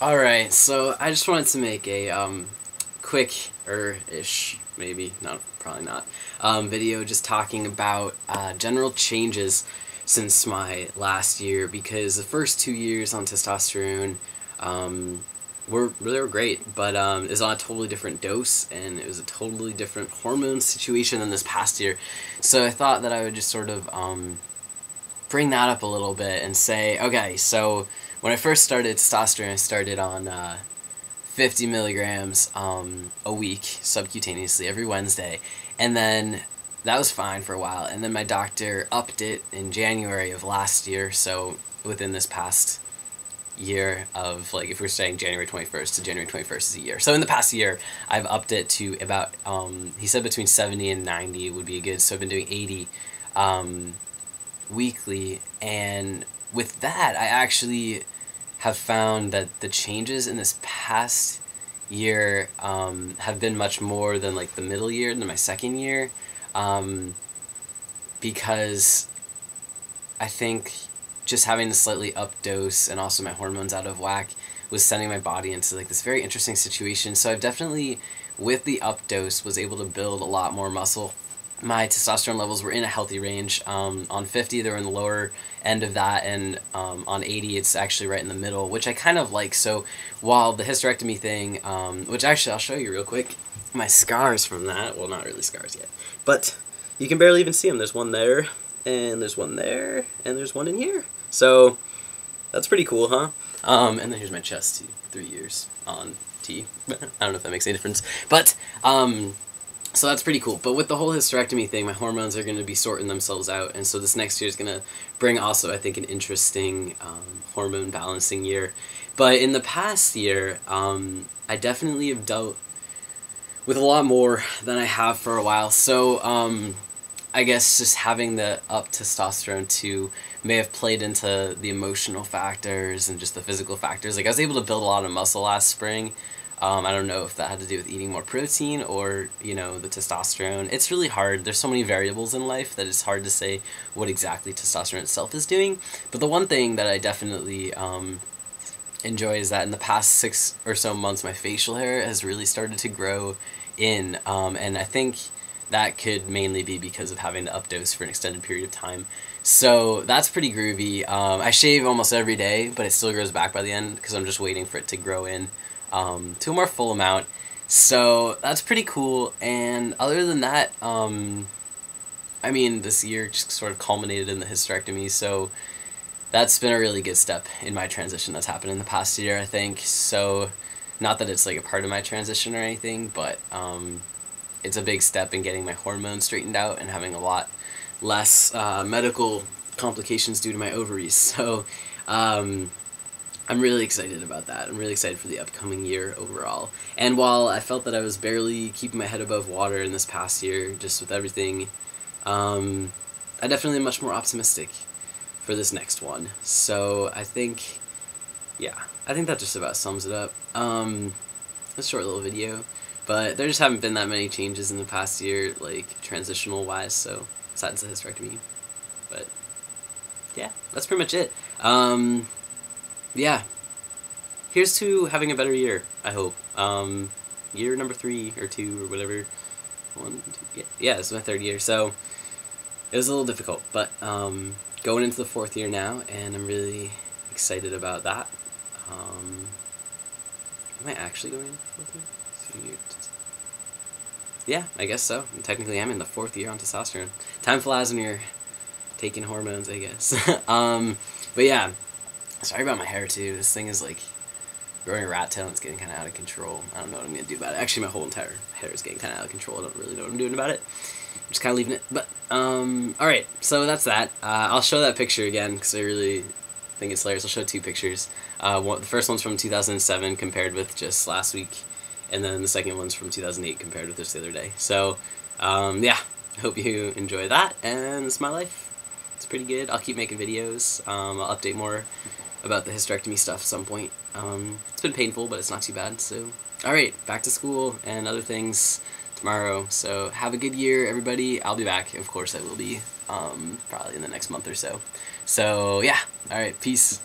Alright, so I just wanted to make a quick-ish, maybe, probably not, video just talking about general changes since my last year, because the first 2 years on testosterone were great, but it was on a totally different dose, and it was a totally different hormone situation than this past year. So I thought that I would just sort of bring that up a little bit and say, okay, so when I first started testosterone, I started on 50 milligrams a week subcutaneously every Wednesday, and then that was fine for a while, and then my doctor upped it in January of last year, so within this past year of, like, if we're saying January 21st to January 21st is a year. So in the past year, I've upped it to about, he said between 70 and 90 would be good, so I've been doing 80 weekly, and with that, I actually have found that the changes in this past year have been much more than, like, the middle year, than my second year, because I think just having a slightly up dose and also my hormones out of whack was sending my body into, like, this very interesting situation. So I've definitely, with the up dose, was able to build a lot more muscle. My testosterone levels were in a healthy range. On 50, they were in the lower end of that, and on 80, it's actually right in the middle, which I kind of like. So while the hysterectomy thing, which actually I'll show you real quick, my scars from that, well, not really scars yet, but you can barely even see them. There's one there, and there's one there, and there's one in here. So that's pretty cool, huh? And then here's my chest too, 3 years on T. I don't know if that makes any difference, but so that's pretty cool. But with the whole hysterectomy thing, my hormones are going to be sorting themselves out, and so this next year is going to bring also, I think, an interesting hormone balancing year. But in the past year, I definitely have dealt with a lot more than I have for a while. So I guess just having the up testosterone too may have played into the emotional factors and just the physical factors. Like, I was able to build a lot of muscle last spring. I don't know if that had to do with eating more protein or, you know, the testosterone. It's really hard. There's so many variables in life that it's hard to say what exactly testosterone itself is doing. But the one thing that I definitely enjoy is that in the past 6 or so months, my facial hair has really started to grow in. And I think that could mainly be because of having to updose for an extended period of time. So that's pretty groovy. I shave almost every day, but it still grows back by the end because I'm just waiting for it to grow in to a more full amount. So that's pretty cool. And other than that, I mean, this year just sort of culminated in the hysterectomy, so that's been a really good step in my transition that's happened in the past year, I think. So not that it's like a part of my transition or anything, but it's a big step in getting my hormones straightened out and having a lot less medical complications due to my ovaries. So I'm really excited about that. I'm really excited for the upcoming year overall. And while I felt that I was barely keeping my head above water in this past year, just with everything, I definitely am much more optimistic for this next one. So I think, yeah, I think that just about sums it up. A short little video, but there just haven't been that many changes in the past year, like transitional wise, so besides the hysterectomy. But yeah, that's pretty much it. Yeah, here's to having a better year, I hope. Year number 3 or 2 or whatever. 1, 2, yeah, this is my 3rd year, so it was a little difficult, but going into the 4th year now, and I'm really excited about that. Am I actually going into the 4th year? Yeah, I guess so. Technically, I'm in the 4th year on testosterone. Time flies when you're taking hormones, I guess. But yeah. Sorry about my hair too. This thing is like growing a rat tail and it's getting kind of out of control. I don't know what I'm going to do about it. Actually, my whole entire hair is getting kind of out of control. I don't really know what I'm doing about it. I'm just kind of leaving it. But, alright, so that's that. I'll show that picture again because I really think it's hilarious. I'll show 2 pictures. The first one's from 2007 compared with just last week. And then the second one's from 2008 compared with just the other day. So, yeah, I hope you enjoy that. And it's my life. It's pretty good. I'll keep making videos. I'll update more about the hysterectomy stuff at some point. It's been painful, but it's not too bad. So, alright, back to school and other things tomorrow. So, have a good year, everybody. I'll be back. Of course, I will be. Probably in the next month or so. So, yeah. Alright, peace.